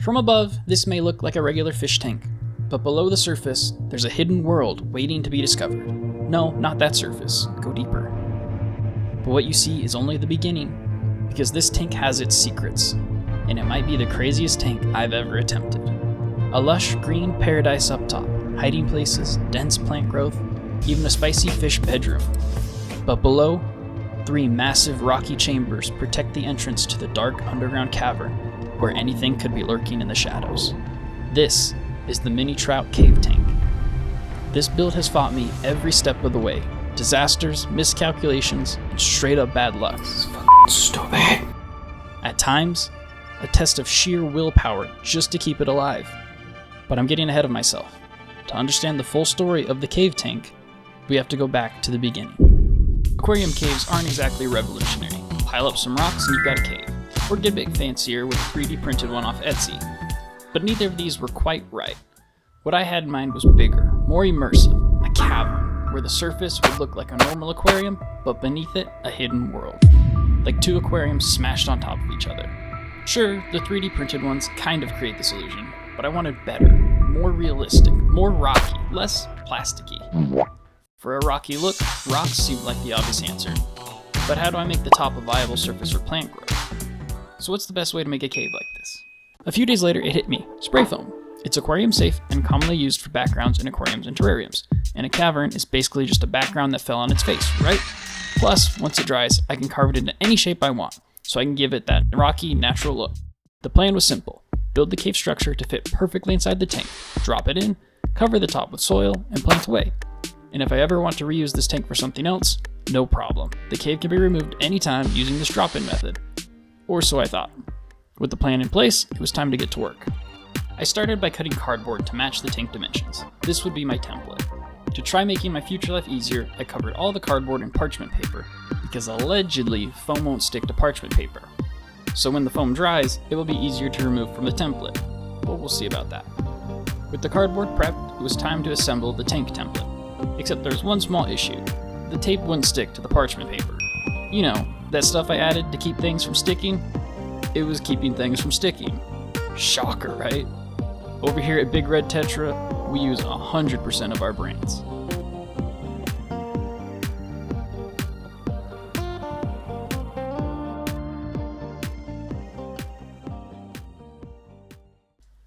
From above, this may look like a regular fish tank, but below the surface, there's a hidden world waiting to be discovered. No, not that surface. Go deeper. But what you see is only the beginning, because this tank has its secrets, and it might be the craziest tank I've ever attempted. A lush green paradise up top, hiding places, dense plant growth, even a spicy fish bedroom. But below, 3 massive rocky chambers protect the entrance to the dark underground cavern where anything could be lurking in the shadows. This is the mini trout cave tank. This build has fought me every step of the way. Disasters, miscalculations, and straight up bad luck. This is fucking stupid. At times, a test of sheer willpower just to keep it alive. But I'm getting ahead of myself. To understand the full story of the cave tank, we have to go back to the beginning. Aquarium caves aren't exactly revolutionary. Pile up some rocks and you've got a cave. Or get a bit fancier with a 3D printed one off Etsy. But neither of these were quite right. What I had in mind was bigger, more immersive, a cavern, where the surface would look like a normal aquarium, but beneath it, a hidden world. Like 2 aquariums smashed on top of each other. Sure, the 3D printed ones kind of create this illusion, but I wanted better, more realistic, more rocky, less plasticky. For a rocky look, rocks seemed like the obvious answer. But how do I make the top a viable surface for plant growth? So what's the best way to make a cave like this? A few days later, it hit me. Spray foam. It's aquarium safe and commonly used for backgrounds in aquariums and terrariums. And a cavern is basically just a background that fell on its face, right? Plus, once it dries, I can carve it into any shape I want, so I can give it that rocky, natural look. The plan was simple. Build the cave structure to fit perfectly inside the tank, drop it in, cover the top with soil, and plant away. And if I ever want to reuse this tank for something else, no problem. The cave can be removed anytime using this drop-in method. Or so I thought. With the plan in place, it was time to get to work. I started by cutting cardboard to match the tank dimensions. This would be my template. To try making my future life easier, I covered all the cardboard in parchment paper, because allegedly foam won't stick to parchment paper. So when the foam dries, it will be easier to remove from the template. But we'll see about that. With the cardboard prepped, it was time to assemble the tank template. Except there's one small issue. The tape wouldn't stick to the parchment paper. You know, that stuff I added to keep things from sticking? It was keeping things from sticking. Shocker, right? Over here at Big Red Tetra, we use 100% of our brains.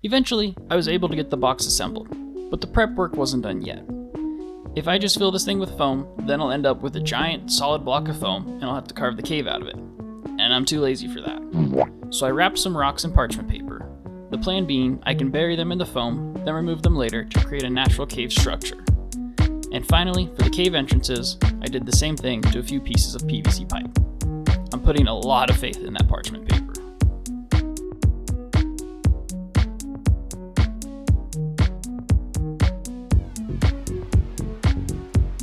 Eventually, I was able to get the box assembled, but the prep work wasn't done yet. If I just fill this thing with foam, then I'll end up with a giant, solid block of foam, and I'll have to carve the cave out of it. And I'm too lazy for that. So I wrapped some rocks in parchment paper. The plan being, I can bury them in the foam, then remove them later to create a natural cave structure. And finally, for the cave entrances, I did the same thing to a few pieces of PVC pipe. I'm putting a lot of faith in that parchment paper.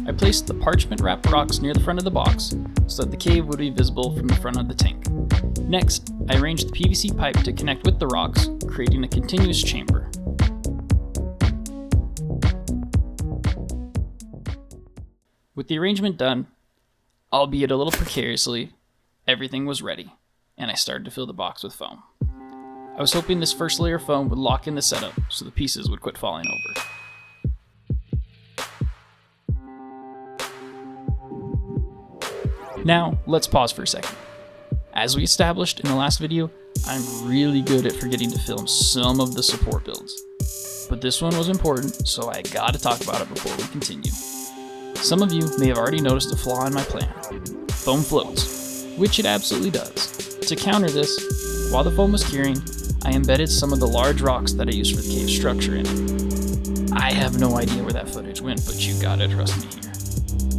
I placed the parchment-wrapped rocks near the front of the box so that the cave would be visible from the front of the tank. Next, I arranged the PVC pipe to connect with the rocks, creating a continuous chamber. With the arrangement done, albeit a little precariously, everything was ready, and I started to fill the box with foam. I was hoping this first layer of foam would lock in the setup so the pieces would quit falling over. Now, let's pause for a second. As we established in the last video, I'm really good at forgetting to film some of the support builds. But this one was important, so I gotta talk about it before we continue. Some of you may have already noticed a flaw in my plan. Foam floats, which it absolutely does. To counter this, while the foam was curing, I embedded some of the large rocks that I used for the cave structure in it. I have no idea where that footage went, but you gotta trust me here.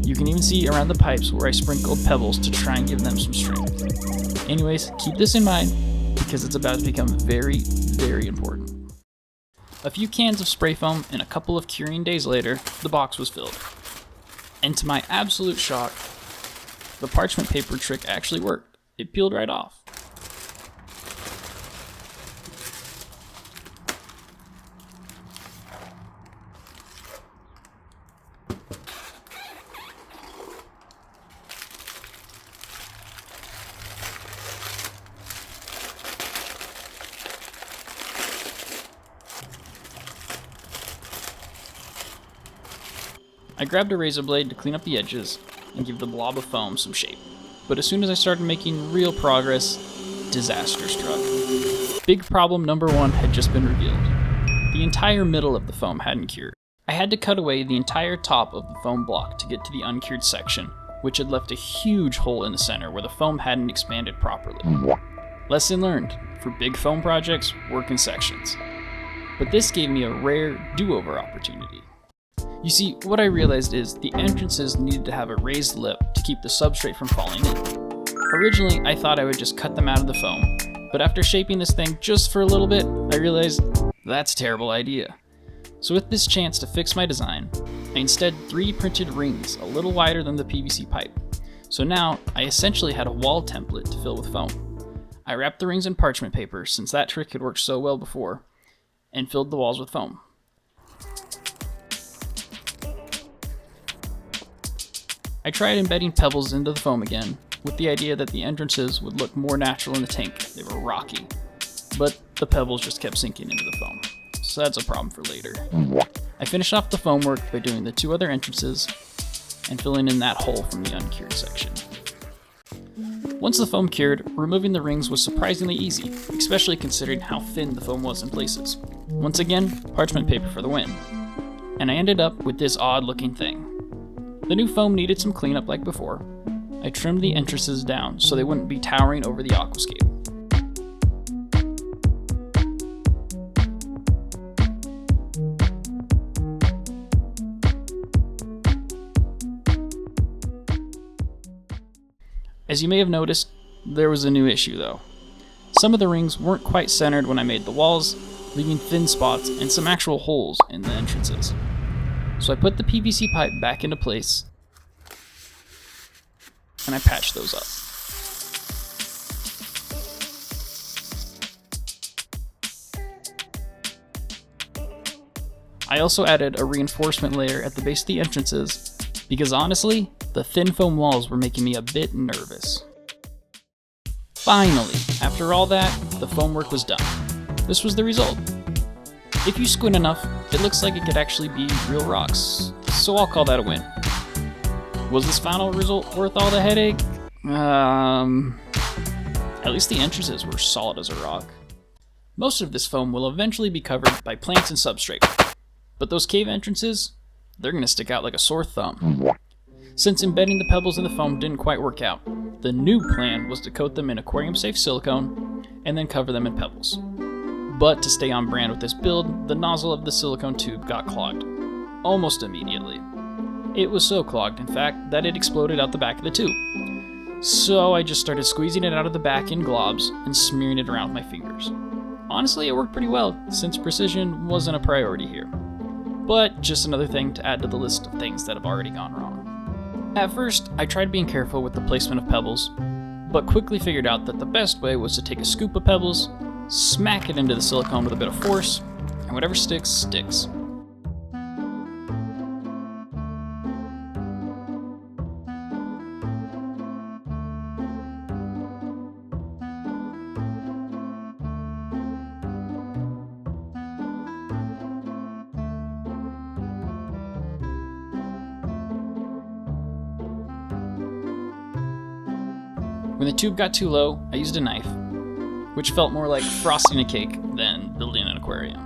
You can even see around the pipes where I sprinkled pebbles to try and give them some strength. Anyways, keep this in mind because it's about to become very, very important. A few cans of spray foam and a couple of curing days later, the box was filled. And to my absolute shock, the parchment paper trick actually worked. It peeled right off. I grabbed a razor blade to clean up the edges and give the blob of foam some shape. But as soon as I started making real progress, disaster struck. Big problem number 1 had just been revealed. The entire middle of the foam hadn't cured. I had to cut away the entire top of the foam block to get to the uncured section, which had left a huge hole in the center where the foam hadn't expanded properly. Lesson learned: for big foam projects, work in sections. But this gave me a rare do-over opportunity. You see, what I realized is the entrances needed to have a raised lip to keep the substrate from falling in. Originally, I thought I would just cut them out of the foam, but after shaping this thing just for a little bit, I realized that's a terrible idea. So with this chance to fix my design, I instead 3D printed rings a little wider than the PVC pipe. So now, I essentially had a wall template to fill with foam. I wrapped the rings in parchment paper, since that trick had worked so well before, and filled the walls with foam. I tried embedding pebbles into the foam again, with the idea that the entrances would look more natural in the tank. They were rocky, but the pebbles just kept sinking into the foam, so that's a problem for later. I finished off the foam work by doing the 2 other entrances and filling in that hole from the uncured section. Once the foam cured, removing the rings was surprisingly easy, especially considering how thin the foam was in places. Once again, parchment paper for the win. And I ended up with this odd looking thing. The new foam needed some cleanup like before. I trimmed the entrances down so they wouldn't be towering over the aquascape. As you may have noticed, there was a new issue though. Some of the rings weren't quite centered when I made the walls, leaving thin spots and some actual holes in the entrances. So I put the PVC pipe back into place, and I patched those up. I also added a reinforcement layer at the base of the entrances, because honestly, the thin foam walls were making me a bit nervous. Finally, after all that, the foam work was done. This was the result. If you squint enough, it looks like it could actually be real rocks, so I'll call that a win. Was this final result worth all the headache? At least the entrances were solid as a rock. Most of this foam will eventually be covered by plants and substrate, but those cave entrances, they're gonna stick out like a sore thumb. Since embedding the pebbles in the foam didn't quite work out, the new plan was to coat them in aquarium-safe silicone and then cover them in pebbles. But to stay on brand with this build, the nozzle of the silicone tube got clogged, almost immediately. It was so clogged, in fact, that it exploded out the back of the tube. So I just started squeezing it out of the back in globs and smearing it around with my fingers. Honestly, it worked pretty well, since precision wasn't a priority here. But just another thing to add to the list of things that have already gone wrong. At first, I tried being careful with the placement of pebbles, but quickly figured out that the best way was to take a scoop of pebbles, smack it into the silicone with a bit of force, and whatever sticks, sticks. When the tube got too low, I used a knife, which felt more like frosting a cake than building an aquarium.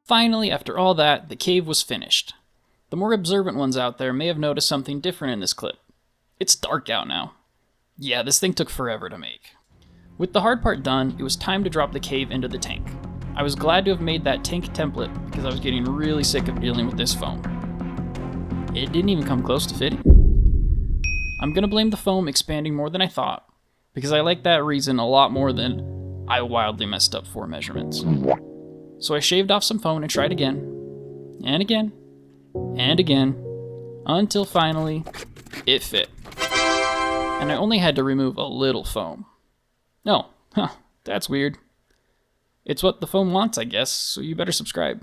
Finally, after all that, the cave was finished. The more observant ones out there may have noticed something different in this clip. It's dark out now. Yeah, this thing took forever to make. With the hard part done, it was time to drop the cave into the tank. I was glad to have made that tank template because I was getting really sick of dealing with this foam. It didn't even come close to fitting. I'm gonna blame the foam expanding more than I thought, because I like that reason a lot more than I wildly messed up 4 measurements. So I shaved off some foam and tried again, and again, and again, until finally, it fit. And I only had to remove a little foam. No, that's weird. It's what the foam wants, I guess, so you better subscribe.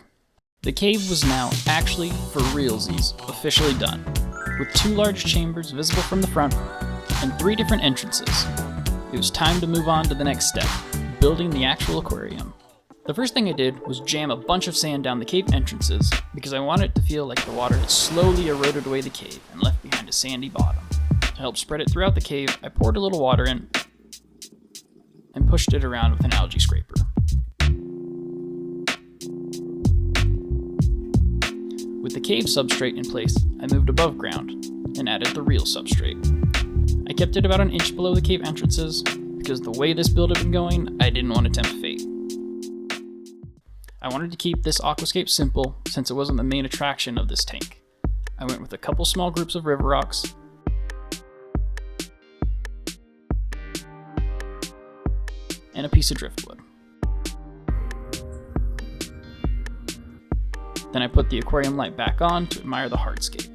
The cave was now actually, for realsies, officially done, with 2 large chambers visible from the front, and 3 different entrances. It was time to move on to the next step, building the actual aquarium. The first thing I did was jam a bunch of sand down the cave entrances because I wanted it to feel like the water had slowly eroded away the cave and left behind a sandy bottom. To help spread it throughout the cave, I poured a little water in and pushed it around with an algae scraper. With the cave substrate in place, I moved above ground and added the real substrate. I kept it about an inch below the cave entrances because the way this build had been going, I didn't want to tempt fate. I wanted to keep this aquascape simple since it wasn't the main attraction of this tank. I went with a couple small groups of river rocks, and a piece of driftwood. Then I put the aquarium light back on to admire the hardscape.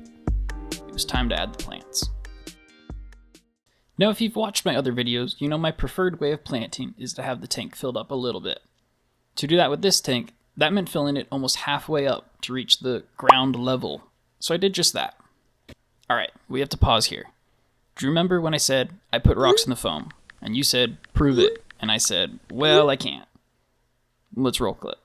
It was time to add the plants. Now if you've watched my other videos, you know my preferred way of planting is to have the tank filled up a little bit. To do that with this tank, that meant filling it almost halfway up to reach the ground level. So I did just that. Alright, we have to pause here. Do you remember when I said I put rocks in the foam? And you said, prove it. And I said, well, I can't. Let's roll clip.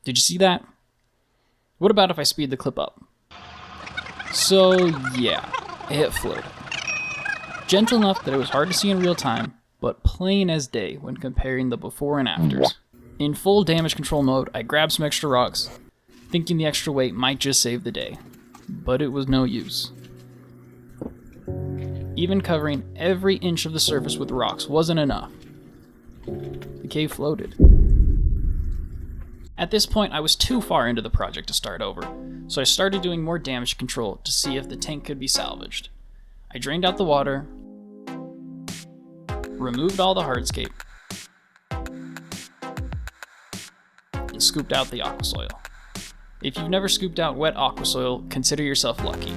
Did you see that? What about if I speed the clip up? So yeah, it floated. Gentle enough that it was hard to see in real time, but plain as day when comparing the before and afters. In full damage control mode, I grabbed some extra rocks, thinking the extra weight might just save the day. But it was no use. Even covering every inch of the surface with rocks wasn't enough. The cave floated. At this point, I was too far into the project to start over, so I started doing more damage control to see if the tank could be salvaged. I drained out the water, removed all the hardscape, and scooped out the aqua soil. If you've never scooped out wet aqua soil, consider yourself lucky.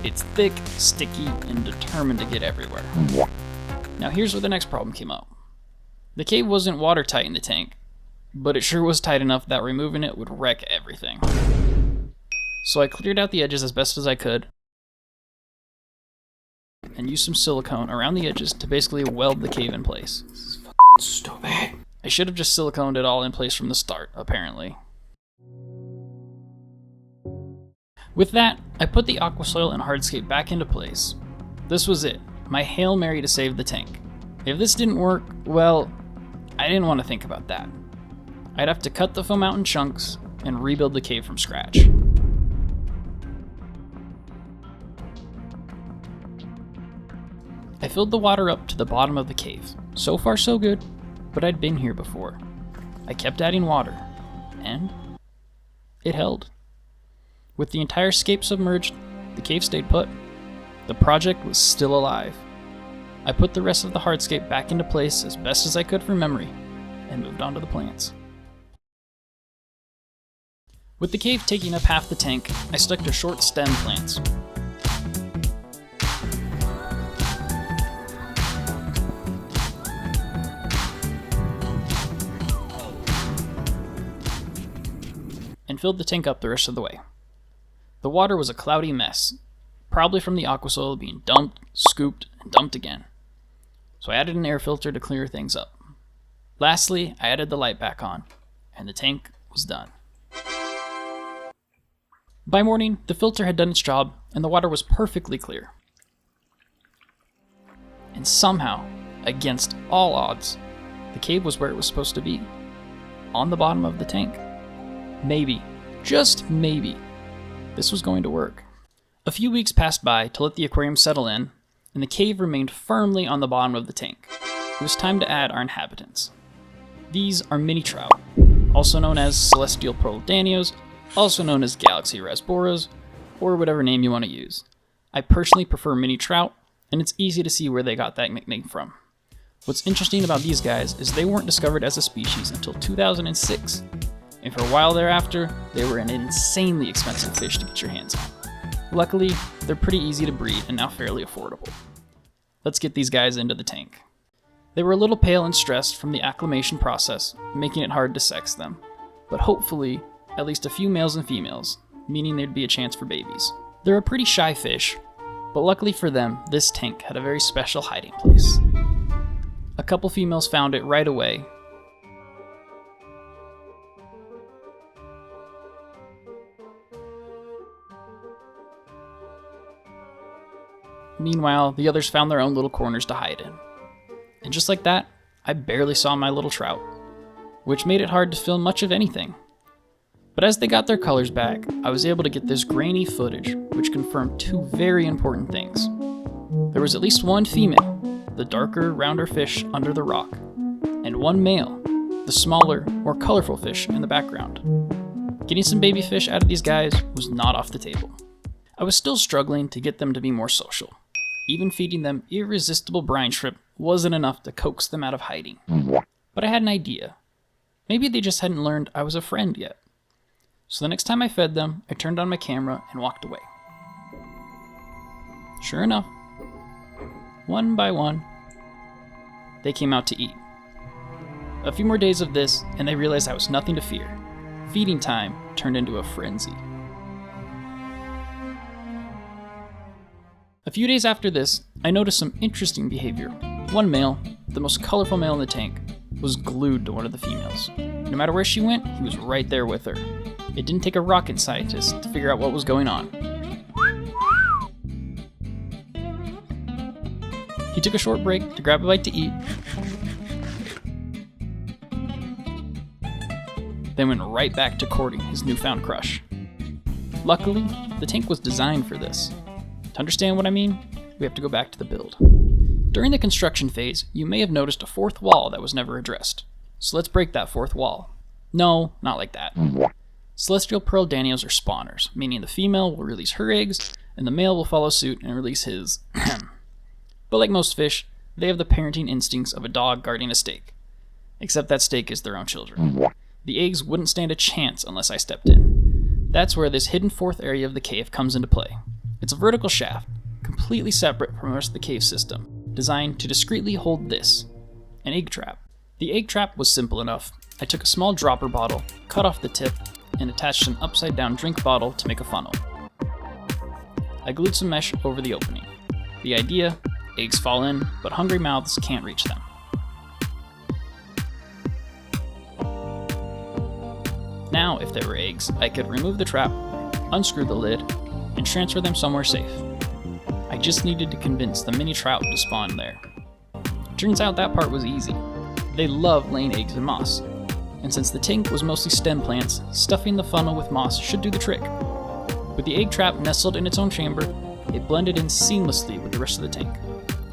It's thick, sticky, and determined to get everywhere. Now here's where the next problem came up. The cave wasn't watertight in the tank, but it sure was tight enough that removing it would wreck everything. So I cleared out the edges as best as I could, and used some silicone around the edges to basically weld the cave in place. This is stupid. I should have just siliconed it all in place from the start, apparently. With that, I put the aqua soil and hardscape back into place. This was it, my Hail Mary to save the tank. If this didn't work, well, I didn't want to think about that. I'd have to cut the foam out in chunks and rebuild the cave from scratch. I filled the water up to the bottom of the cave. So far so good, but I'd been here before. I kept adding water, and it held. With the entire scape submerged, the cave stayed put. The project was still alive. I put the rest of the hardscape back into place as best as I could from memory, and moved on to the plants. With the cave taking up half the tank, I stuck to short stem plants. And filled the tank up the rest of the way. The water was a cloudy mess, probably from the aqua soil being dumped, scooped, and dumped again. So I added an air filter to clear things up. Lastly, I added the light back on, and the tank was done. By morning, the filter had done its job, and the water was perfectly clear. And somehow, against all odds, the cave was where it was supposed to be, on the bottom of the tank. Maybe, just maybe, this was going to work. A few weeks passed by to let the aquarium settle in, and the cave remained firmly on the bottom of the tank. It was time to add our inhabitants. These are mini trout, also known as celestial Pearl Danios, also known as galaxy rasboras, or whatever name you want to use. I personally prefer mini trout, and it's easy to see where they got that nickname from. What's interesting about these guys is they weren't discovered as a species until 2006, and for a while thereafter, they were an insanely expensive fish to get your hands on. Luckily, they're pretty easy to breed and now fairly affordable. Let's get these guys into the tank. They were a little pale and stressed from the acclimation process, making it hard to sex them, but hopefully, at least a few males and females, meaning there'd be a chance for babies. They're a pretty shy fish, but luckily for them, this tank had a very special hiding place. A couple females found it right away. Meanwhile, the others found their own little corners to hide in. And just like that, I barely saw my little trout, which made it hard to film much of anything. But as they got their colors back, I was able to get this grainy footage, which confirmed two very important things. There was at least one female, the darker, rounder fish under the rock, and one male, the smaller, more colorful fish in the background. Getting some baby fish out of these guys was not off the table. I was still struggling to get them to be more social. Even feeding them irresistible brine shrimp wasn't enough to coax them out of hiding. But I had an idea. Maybe they just hadn't learned I was a friend yet. So the next time I fed them, I turned on my camera and walked away. Sure enough, one by one, they came out to eat. A few more days of this, and they realized I was nothing to fear. Feeding time turned into a frenzy. A few days after this, I noticed some interesting behavior. One male, the most colorful male in the tank, was glued to one of the females. No matter where she went, he was right there with her. It didn't take a rocket scientist to figure out what was going on. He took a short break to grab a bite to eat, then went right back to courting his newfound crush. Luckily, the tank was designed for this. To understand what I mean, we have to go back to the build. During the construction phase, you may have noticed a fourth wall that was never addressed. So let's break that fourth wall. No, not like that. Celestial Pearl Danios are spawners, meaning the female will release her eggs, and the male will follow suit and release his. But like most fish, they have the parenting instincts of a dog guarding a steak. Except that steak is their own children. The eggs wouldn't stand a chance unless I stepped in. That's where this hidden fourth area of the cave comes into play. It's a vertical shaft, completely separate from the rest of the cave system, designed to discreetly hold this, an egg trap. The egg trap was simple enough. I took a small dropper bottle, cut off the tip, and attached an upside-down drink bottle to make a funnel. I glued some mesh over the opening. The idea, eggs fall in, but hungry mouths can't reach them. Now, if there were eggs, I could remove the trap, unscrew the lid, and transfer them somewhere safe. I just needed to convince the mini trout to spawn there. Turns out that part was easy. They love laying eggs in moss. And since the tank was mostly stem plants, stuffing the funnel with moss should do the trick. With the egg trap nestled in its own chamber, it blended in seamlessly with the rest of the tank,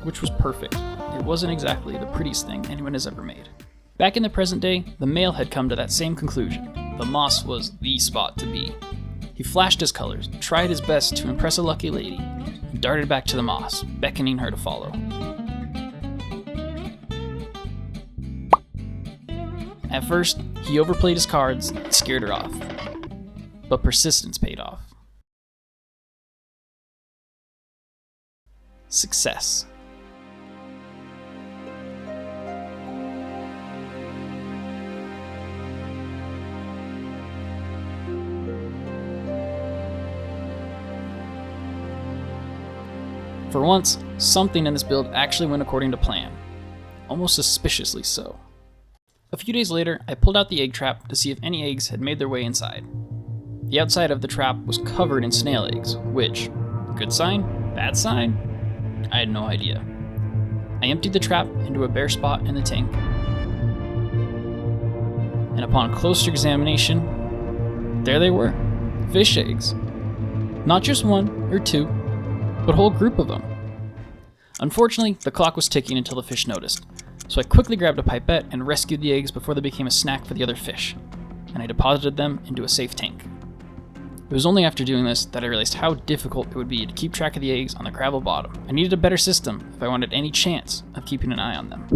which was perfect. It wasn't exactly the prettiest thing anyone has ever made. Back in the present day, the male had come to that same conclusion. The moss was the spot to be. He flashed his colors, tried his best to impress a lucky lady, and darted back to the moss, beckoning her to follow. At first, he overplayed his cards and scared her off. But persistence paid off. Success. For once, something in this build actually went according to plan. Almost suspiciously so. A few days later, I pulled out the egg trap to see if any eggs had made their way inside. The outside of the trap was covered in snail eggs, which, good sign, bad sign? I had no idea. I emptied the trap into a bare spot in the tank, and upon closer examination, there they were, fish eggs. Not just one or two, but a whole group of them. Unfortunately, the clock was ticking until the fish noticed, so I quickly grabbed a pipette and rescued the eggs before they became a snack for the other fish, and I deposited them into a safe tank. It was only after doing this that I realized how difficult it would be to keep track of the eggs on the gravel bottom. I needed a better system if I wanted any chance of keeping an eye on them.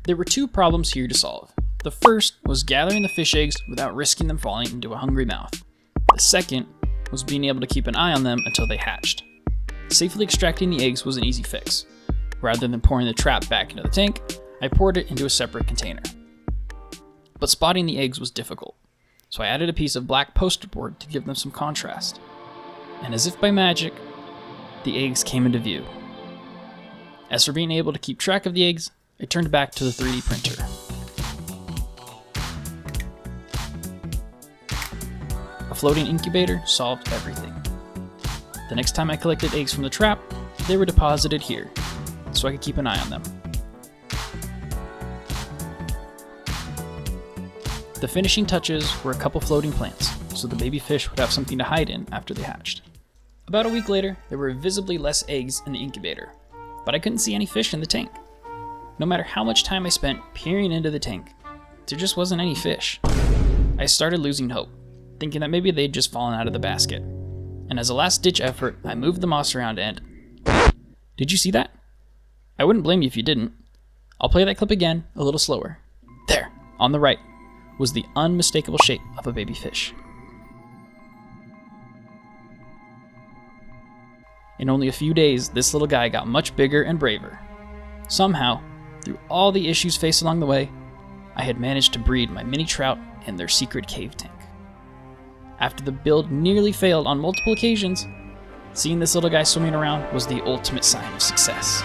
There were two problems here to solve. The first was gathering the fish eggs without risking them falling into a hungry mouth. The second was being able to keep an eye on them until they hatched. Safely extracting the eggs was an easy fix. Rather than pouring the trap back into the tank, I poured it into a separate container. But spotting the eggs was difficult. so I added a piece of black poster board to give them some contrast. And as if by magic, the eggs came into view. As for being able to keep track of the eggs, I turned back to the 3D printer. A floating incubator solved everything. The next time I collected eggs from the trap, they were deposited here, so I could keep an eye on them. The finishing touches were a couple floating plants, so the baby fish would have something to hide in after they hatched. About a week later, there were visibly less eggs in the incubator, but I couldn't see any fish in the tank. No matter how much time I spent peering into the tank, there just wasn't any fish. I started losing hope, thinking that maybe they'd just fallen out of the basket. And as a last-ditch effort, I moved the moss around and... Did you see that? I wouldn't blame you if you didn't. I'll play that clip again, a little slower. There, on the right, was the unmistakable shape of a baby fish. In only a few days, this little guy got much bigger and braver. Somehow, through all the issues faced along the way, I had managed to breed my mini trout in their secret cave tank. After the build nearly failed on multiple occasions, seeing this little guy swimming around was the ultimate sign of success.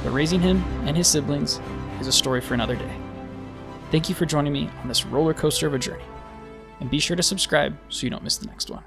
But raising him and his siblings is a story for another day. Thank you for joining me on this roller coaster of a journey, and be sure to subscribe so you don't miss the next one.